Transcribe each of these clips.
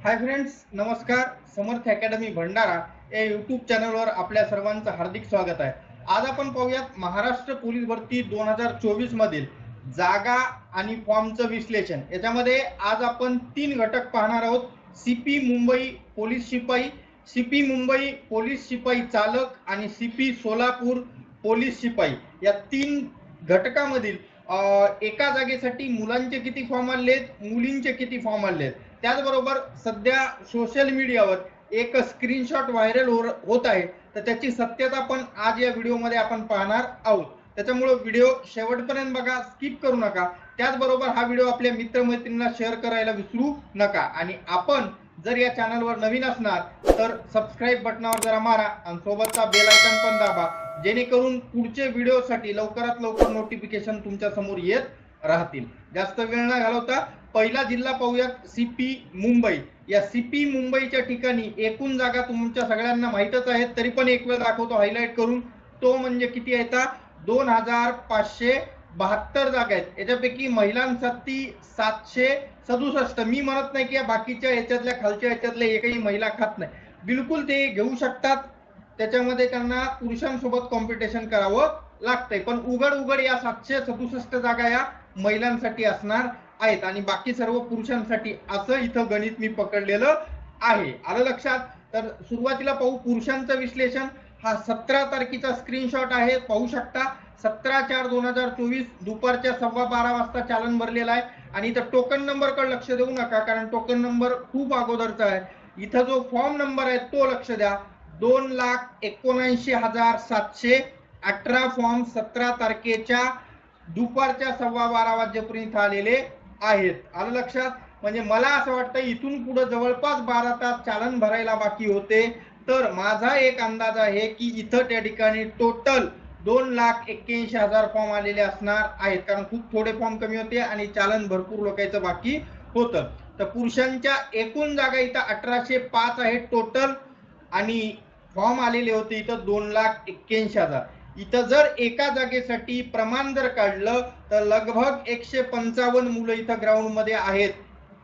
Hi friends, नमस्कार. समर्थ academy Bhandara या YouTube चॅनलवर आपल्या सर्वांचं हार्दिक स्वागत आहे. आज आपण पाहूयात महाराष्ट्र पोलीस भरती 2024 मधील जागा आणि फॉर्मचं विश्लेषण. याच्यामध्ये आज आपण 3 घटक पाहणार आहोत. सीपी मुंबई पोलीस शिपाई, सीपी मुंबई पोलीस शिपाई चालक आणि सीपी सोलापूर पोलीस शिपाई या 3 घटकामधील एका जागेसाठी मुलांचे किती फॉर्म आलेत, मुलींचे किती फॉर्म आलेत. त्याचबरोबर सध्या सोशल मीडियावर एक स्क्रीनशॉट व्हायरल होत आहे, तर त्याची सत्यता पण आज या व्हिडिओमध्ये आपण पाहणार आहोत. त्याच्यामुळे व्हिडिओ शेवटपर्यंत बघा, स्किप करू नका. त्याचबरोबर हा व्हिडिओ आपल्या मित्रमैत्रिणींना शेअर करायला विसरू नका. आणि आपण जर या चॅनलवर नवीन असणार तर सबस्क्राईब बटनावर जरा मारा आणि सोबतचा बेल आयकॉन पण दाबा, जेणेकरून पुढचे व्हिडिओसाठी लवकरात लवकर नोटिफिकेशन तुमच्या समोर येत राहतील. जास्त वेळ न घालवता पहिला जिल्हा पाहूयात, सीपी मुंबई. या सीपी मुंबईच्या ठिकाणी एकूण जागा तुमच्या सगळ्यांना माहितच आहेत, तरी पण एक वेळ दाखवतो हायलाइट करून. तो म्हणजे किती आहेत? 2572 जागा आहेत. याच्यापैकी महिलांसाठी 767. मी म्हणत नाही की या बाकीच्या याच्यातल्या खालच्या याच्यातल्या एकही महिला खात नाही, बिलकुल ते घेऊ शकतात. त्याच्यामध्ये त्यांना पुरुषांसोबत कॉम्पिटिशन करावं लागतंय, पण उघड उघड या 767 जागा या महिलांसाठी असणार आहेत आणि बाकी सर्व पुरुषांसाठी, असं इथं गणित मी पकडलेलं आहे. आलं लक्षात? तर सुरुवातीला पाहू पुरुषांचं विश्लेषण. हा 17 तारखेचा स्क्रीनशॉट आहे, पाहू शकता. 17/4/2024 दुपारच्या 12:15 वाजता चालन भरलेला आहे. आणि इथं टोकन नंबर कडे लक्ष देऊ नका, कारण टोकन नंबर खूप अगोदरचा आहे. इथं जो फॉर्म नंबर आहे तो लक्ष द्या. 2,79,718 फॉर्म 17 तारखेच्या दुपारच्या 12:15 वाजेपर्यंत आलेले आहेत. आलं लक्षात? म्हणजे मला असं वाटतं इथून पुढे जवळपास 12 तास चालन भरायला बाकी होते. तर माझा एक अंदाज आहे की इथं त्या ठिकाणी टोटल 2,81,000 फॉर्म आलेले असणार आहेत, कारण खूप थोडे फॉर्म कमी होते आणि चालन भरपूर लोकांचं बाकी होतं. तर पुरुषांच्या एकूण जागा इथं 1,805 आहेत टोटल आणि फॉर्म आलेले होते इथं 2,81,000. इथं जर एका जागेसाठी प्रमाण जर काढलं तर लगभग 155 मुलं इथं ग्राउंड मध्ये आहेत,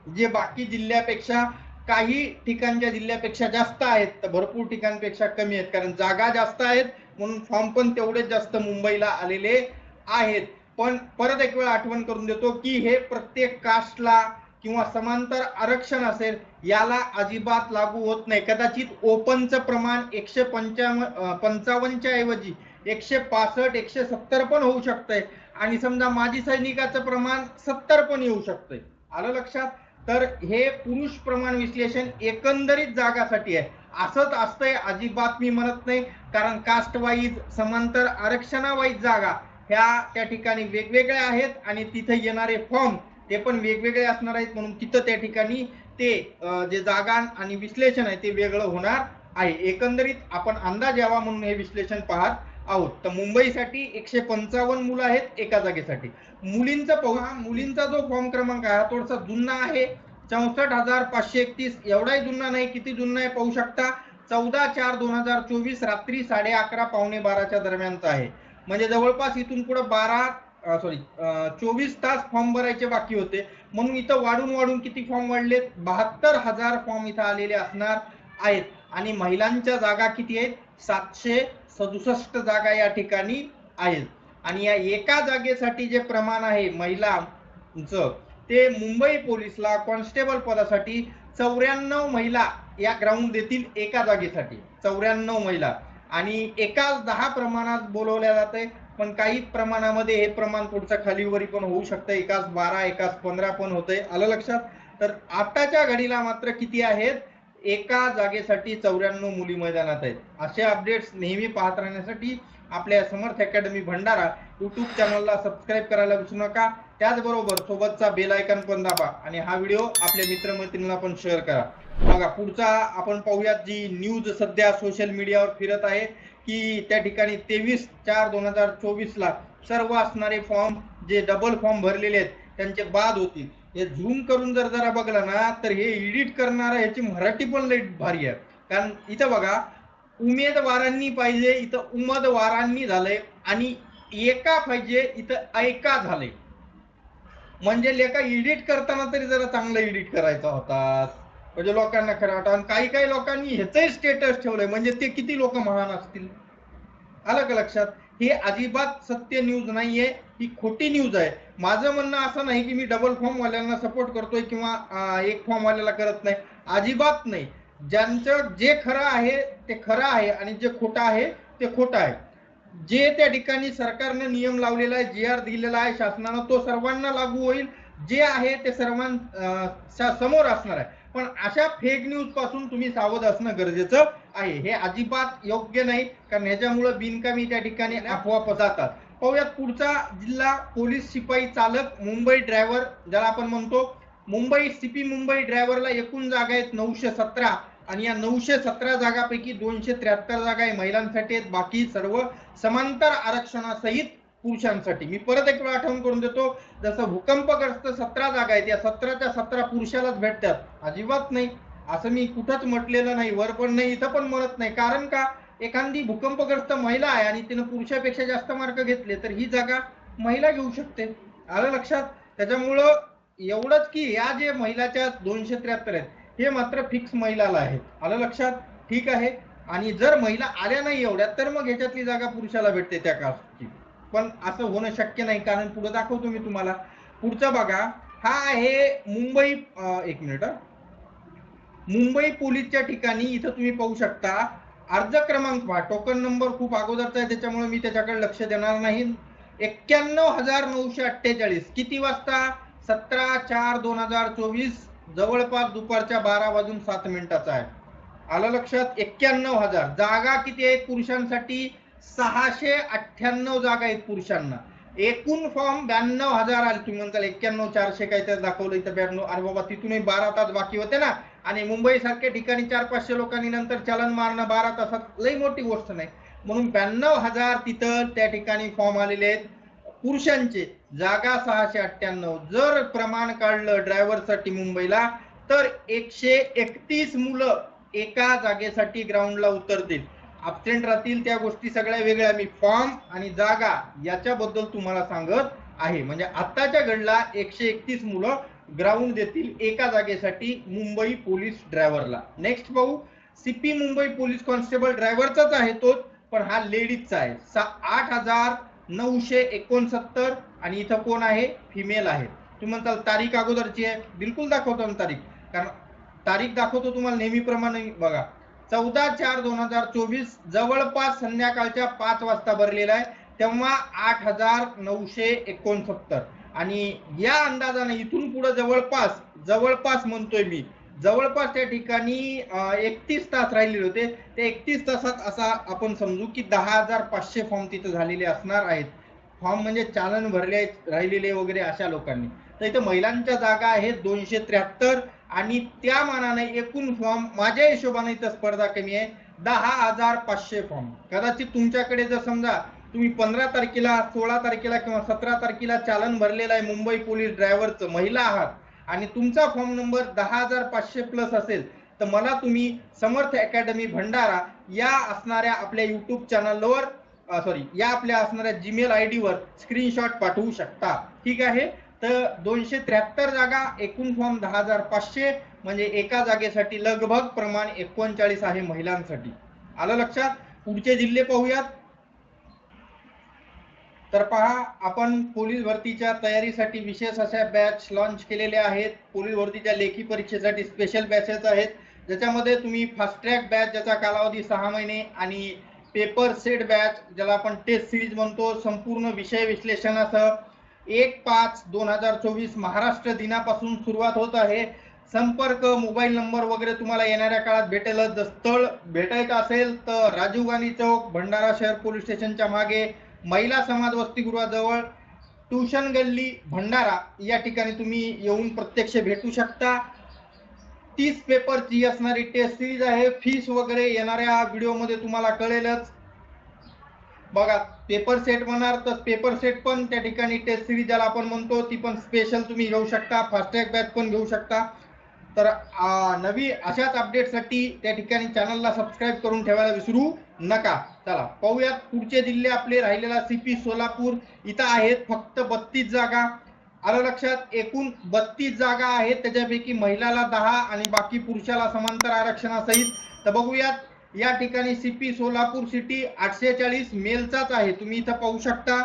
जे बाकी जिल्ह्यापेक्षा काही ठिकाणच्या जिल्ह्यापेक्षा जास्त आहेत, तर भरपूर ठिकाणपेक्षा कमी आहेत, कारण जागा जास्त आहेत म्हणून फॉर्म पण तेवढेच जास्त मुंबईला आलेले आहेत. पण परत एक वेळ आठवण करून देतो की हे प्रत्येक कास्टला किंवा समांतर आरक्षण असेल याला अजिबात लागू होत नाही. कदाचित ओपनचं प्रमाण 155च्या ऐवजी 165 170 पण होऊ शकतंय आणि समजा माजी सैनिकाचं प्रमाण 70 पण येऊ शकतंय. आलं लक्षात? तर हे पुरुष प्रमाण विश्लेषण एकंदरीत जागासाठी आहे. असंच असतंय अजिबात मी म्हणत नाही, कारण कास्ट वाईज समांतर आरक्षणावाईज जागा ह्या त्या ठिकाणी वेगवेगळ्या आहेत आणि तिथे येणारे फॉर्म ते पण वेगवेगळे असणार आहेत, म्हणून तिथं त्या ठिकाणी ते जे जागा आणि विश्लेषण आहे ते वेगळं होणार आहे. एकंदरीत आपण अंदाज यावा म्हणून हे विश्लेषण पाहत आहोत. तर मुंबईसाठी 155 मुलं आहेत एका जागेसाठी. मुलींचं पाहू. मुलींचा जो फॉर्म क्रमांक आहे हा थोडासा जुना आहे, 64,531. एवढाही जुना नाही. किती जुना आहे पाहू शकता. 14/4/2024 रात्री 11:30 पावणे 12च्या दरम्यानचा आहे. म्हणजे जवळपास इथून पुढे 24 तास फॉर्म भरायचे बाकी होते, म्हणून इथं वाढून वाढून किती फॉर्म वाढलेत? 72,000 फॉर्म इथं आलेले असणार आहेत. आणि महिलांच्या जागा किती आहेत? 767 जागा या ठिकाणी आहेत. आणि या एका जागेसाठी जे प्रमाण आहे महिलांचं, ते मुंबई पोलीसला कॉन्स्टेबल पदासाठी 94 महिला या ग्राउंड देतील एका जागेसाठी. 94 महिला आणि एकाच 10 प्रमाणात बोलवल्या जाते, पण काही प्रमाणामध्ये हे प्रमाण पुढचं खालीवरी पण होऊ शकतं. एकाच 12 एकाच 15 पण होतंय. आलं लक्षात? तर आताच्या घडीला मात्र किती आहेत? एका जागेसाठी 94 मुली मैदानात आहेत. असे अपडेट्स नेहमी पाहत राहण्यासाठी आपल्या समर्थ अकॅडमी भंडारा यूट्यूब चॅनलला सबस्क्राईब करायला विसरू नका. त्याचबरोबर सोबतचा बेल आयकॉन पण दाबा आणि हा व्हिडिओ आपल्या मित्रमैत्रिणींना पण शेअर करा. बघा पुढचा आपण पाहूयात, जी न्यूज सध्या सोशल मीडियावर फिरत आहे की त्या ठिकाणी 23/4/2024 ला सर्व असणारे फॉर्म जे डबल फॉर्म भरलेले आहेत त्यांचे बाद होतील. हे झूम करून जरा बघलं ना तर हे एडिट करणारा ह्याची मराठी पण लई भारी आहे. कारण इथं बघा, उमेदवारांनी पाहिजे इथं उमेदवारांनी झालंय आणि एका पाहिजे इथं ऐका झालंय. म्हणजे लेखा एडिट करताना तरी जरा चांगलं एडिट करायचा होता. म्हणजे लोकांना खरं वाटतं. आणि काही काही लोकांनी ह्याचंही स्टेटस ठेवलंय, म्हणजे ते किती लोक महान असतील. आलं का लक्षात? हे अजिबात सत्य न्यूज नाहीये, ही खोटी न्यूज आहे. माझं म्हणणं असं नाही की मी डबल फॉर्म वाल्यांना सपोर्ट करतोय किंवा एक फॉर्म वाल्याला करत नाही, अजिबात नाही. ज्यांचं जे खरं आहे ते खरं आहे आणि जे खोटं आहे ते खोटं आहे. जे त्या ठिकाणी सरकारने नियम लावलेला आहे, GR दिलेला आहे शासनानं, तो सर्वांना लागू होईल. जे आहे ते सर्वांच्या समोर असणार आहे. पण अशा फेक न्यूज पासून तुम्ही सावध असणं गरजेचं आहे. हे अजिबात योग्य नाही, कारण ह्याच्यामुळे बिनकामी त्या ठिकाणी अफवा पसरतात. पाहूयात पुढचा जिल्हा. पोलीस शिपाई चालक मुंबई ड्रायव्हर ज्याला आपण म्हणतो, मुंबई CP मुंबई ड्रायव्हरला एकूण जागा आहेत 917 आणि या 917 जागापैकी 273 जागा आहे महिलांसाठी आहेत, बाकी सर्व समांतर आरक्षणासहित पुरुषांसाठी. मी परत एक वेळा आठवण करून देतो, जसं भूकंपग्रस्त 17 जागा आहेत, या 17च्या 17 पुरुषालाच भेटतात, अजिबात नाही. असं मी कुठंच म्हटलेलं नाही, वर पण नाही, इथं पण म्हणत नाही. कारण का, एखादी भूकंपग्रस्त महिला आहे आणि तिनं पुरुषापेक्षा जास्त मार्क घेतले तर ही जागा महिला घेऊ शकते. आलं लक्षात? त्याच्यामुळं एवढंच की या जे महिलाच्या 273 आहेत हे मात्र फिक्स महिलाला आहेत. आलं लक्षात? ठीक आहे. आणि जर महिला आल्या नाही एवढ्यात तर मग ह्याच्यातली जागा पुरुषाला भेटते त्या कास्टची. पण असं होणं शक्य नाही, कारण पुढे दाखवतो मी तुम्हाला. पुढचा बघा, हा आहे मुंबई, एक मिनिट, मुंबई पोलीसच्या ठिकाणी. इथं तुम्ही पाहू शकता अर्ज क्रमांक पहा, टोकन नंबर खूप अगोदरचा आहे त्याच्यामुळे मी त्याच्याकडे लक्ष देणार नाही. 91,948. किती वाजता? 17/4/2024, जवळपास दुपारच्या 12:07 आहे. आलं लक्षात? 91,000 जागा किती आहेत पुरुषांसाठी? 698 जागा आहेत पुरुषांना. एकूण फॉर्म 92,000 आले. तुम्ही म्हणताल 91,400 काहीतरी दाखवलं इथं 92. अरे बाबा, तिथूनही 12 तास बाकी होते ना. आणि मुंबई सारख्या ठिकाणी 400-500 लोकांनी नंतर चलन मारणं 12 तासात लई मोठी गोष्ट नाही. म्हणून 92,000 तिथं त्या ठिकाणी फॉर्म आलेले आहेत पुरुषांचे. जागा 698. जर प्रमाण काढलं ड्रायव्हरसाठी मुंबईला तर 131 मुलं एका जागेसाठी ग्राउंडला उतरतील. अब्सेंट राहतील त्या गोष्टी सगळ्या वेगळ्या. मी फॉर्म आणि जागा याच्याबद्दल तुम्हाला सांगत आहे. म्हणजे आताच्या घडला 131 मुलं ग्राउंड देतील एका जागेसाठी मुंबई पोलीस ड्रायव्हरला. नेक्स्ट पाहू, CP मुंबई पोलीस कॉन्स्टेबल ड्रायव्हरचाच आहे तोच, पण हा लेडीजचा आहे. 8,969 आणि इथं कोण आहे? फिमेल आहे. तुम्ही म्हणताल तारीख अगोदरची आहे, बिलकुल दाखवतो ना तारीख, कारण तारीख दाखवतो तुम्हाला नेहमीप्रमाणे. बघा, 14/4/2024, जवळपास संध्याकाळच्या 5 वाजता भरलेला आहे, तेव्हा 8,969. आणि या अंदाजाने इथून पुढे जवळपास म्हणतोय मी, जवळपास त्या ठिकाणी 31 तास राहिलेले होते. ते 31 तासात असा आपण समजू की 10,500 फॉर्म तिथे झालेले असणार आहेत. फॉर्म म्हणजे चालन भरले राहिलेले वगैरे अशा लोकांनी. तर इथे महिलांच्या जागा आहेत 273 आणि त्या मानाने एकूण फॉर्म माझ्या हिशोबाने इथं स्पर्धा कमी आहे. 10,500 फॉर्म. कदाचित तुमच्याकडे जर समजा तुम्ही 15 तारखेला, 16 तारखेला किंवा 17 तारखेला चालन भरलेलं आहे मुंबई पोलीस ड्रायव्हरचं, महिला आहात आणि तुमचा फॉर्म नंबर 10,500 प्लस असेल, तर मला तुम्ही समर्थ अकॅडमी भंडारा या असणाऱ्या आपल्या युट्यूब चॅनलवर, या आपल्या असणाऱ्या जीमेल ID वर स्क्रीनशॉट पाठवू शकता. ठीक आहे. तर 273 जागा, एकूण फॉर्म 10,500, म्हणजे एका जागेसाठी लगभग प्रमाण 39 आहे महिलांसाठी. आलं लक्षात? पुढचे जिल्हे पाहूयात. तर पहा, आपण पोलीस भरतीच्या तयारीसाठी विशेष अशा बॅच लॉन्च केलेल्या आहेत. पोलीस भरतीच्या लेखी परीक्षेसाठी स्पेशल बॅचेस आहेत, ज्याच्यामध्ये तुम्ही फास्ट ट्रॅक बॅच ज्याचा कालावधी 6 महिने आणि पेपर सेट बॅच ज्याला आपण टेस्ट सिरीज म्हणतो, संपूर्ण विषय विश्लेषणासह 1/5/2024 महाराष्ट्र दिनापासून सुरुवात होत आहे. संपर्क, मोबाईल नंबर वगैरे तुम्हाला येणाऱ्या काळात भेटेलच. जर स्थळ भेटायचं असेल तर राजीव गांधी चौक, भंडारा शहर पोलीस स्टेशनच्या मागे, महिला समाज वसतिगृहाजवळ, ट्युशन गल्ली, भंडारा या ठिकाणी तुम्ही येऊन प्रत्यक्ष भेटू शकता. 30 पेपरची असणारी टेस्ट सिरीज आहे. फीस वगैरे येणाऱ्या व्हिडिओमध्ये तुम्हाला कळेलच. बघा, पेपर सेट म्हणाल तर पेपर सेट पण त्या ठिकाणी टेस्ट सिरीज ज्याला आपण म्हणतो ती पण स्पेशल तुम्ही घेऊ शकता. फास्ट ट्रॅक बॅच पण घेऊ शकता. तर नवी अशाच अपडेटसाठी त्या ठिकाणी चॅनलला सबस्क्राईब करून ठेवायला विसरू नका. चला पाहूयात पुढचे जिल्हे आपले. राहिलेला CP सोलापूर, इथं आहेत फक्त 32 जागा. आलं लक्षात? एकूण 32 जागा आहेत, त्याच्यापैकी महिलाला 10 आणि बाकी पुरुषाला समांतर आरक्षणासहित. तर बघूयात या ठिकाणी सीपी सोलापूर सिटी 840 मेलचाच आहे, तुम्ही इथं पाहू शकता.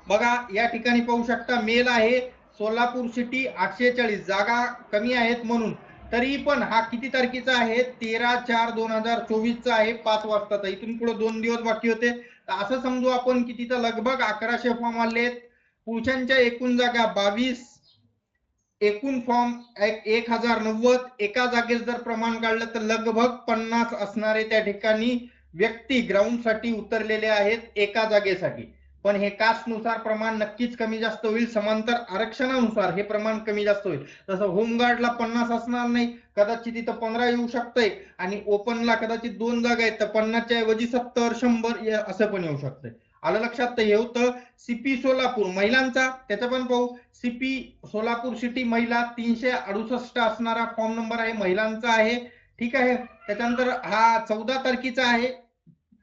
बघा या ठिकाणी पाहू शकता मेल आहे सोलापूर सिटी 840, जागा कमी आहेत म्हणून. तरी पण हा किती तारखेचा आहे? 13/4/2024 चा आहे, 5 वाजताचा. इथून पुढे 2 दिवस बाकी होते. तर असं समजू आपण की तिथं लगभग 1100 फॉर्म आले आहेत. पुरुषांच्या एकूण जागा 22, एकूण फॉर्म 1090. एका जागेत जर प्रमाण काढलं तर लगभग 50 असणारे त्या ठिकाणी व्यक्ती ग्राउंड साठी उतरलेले आहेत एका जागेसाठी. पण हे कास्ट नुसार प्रमाण नक्कीच कमी जास्त होईल, समांतर आरक्षणानुसार हे प्रमाण कमी जास्त होईल. तसं होमगार्डला 50 असणार नाही, कदाचित इथं 15 येऊ शकतंय, आणि ओपनला कदाचित 2 जागा आहेत तर 50च्या ऐवजी 70-100 असं पण येऊ शकतंय. आलं लक्षात? तर हे होतं सीपी सोलापूर महिलांचा. त्याचं पण पाहू. सीपी सोलापूर सिटी महिला 368 असणारा फॉर्म नंबर आहे, महिलांचा आहे. ठीक आहे. त्याच्यानंतर हा 14 तारखेचा आहे.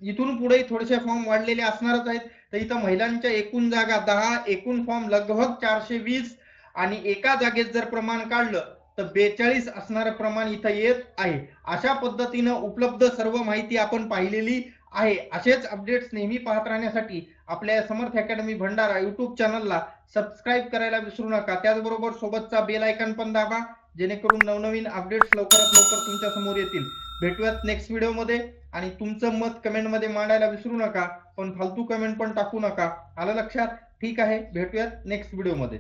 इथून पुढे थोडेसे फॉर्म वाढलेले असणारच आहेत. तर इथं महिलांच्या एकूण जागा 10, एकूण फॉर्म लगभग 420, आणि एका जागेत जर प्रमाण काढलं तर 42 असणारं प्रमाण इथं येत आहे. अशा पद्धतीनं उपलब्ध सर्व माहिती आपण पाहिलेली आहे. असेच अपडेट्स नेहमी पाहत राहण्यासाठी आपल्या समर्थ अकॅडमी भंडारा युट्यूब चॅनलला सबस्क्राईब करायला विसरू नका. त्याचबरोबर सोबतचा बेल आयकॉन पण दाबा, जेणेकरून नवनवीन अपडेट्स लवकरात लवकर तुमच्या समोर येतील. भेटूयात नेक्स्ट व्हिडिओमध्ये. आणि तुमचं मत कमेंट मध्ये मांडायला विसरू नका, पण फालतू कमेंट पण टाकू नका. आलं लक्षात? ठीक आहे, भेटूयात नेक्स्ट व्हिडिओमध्ये.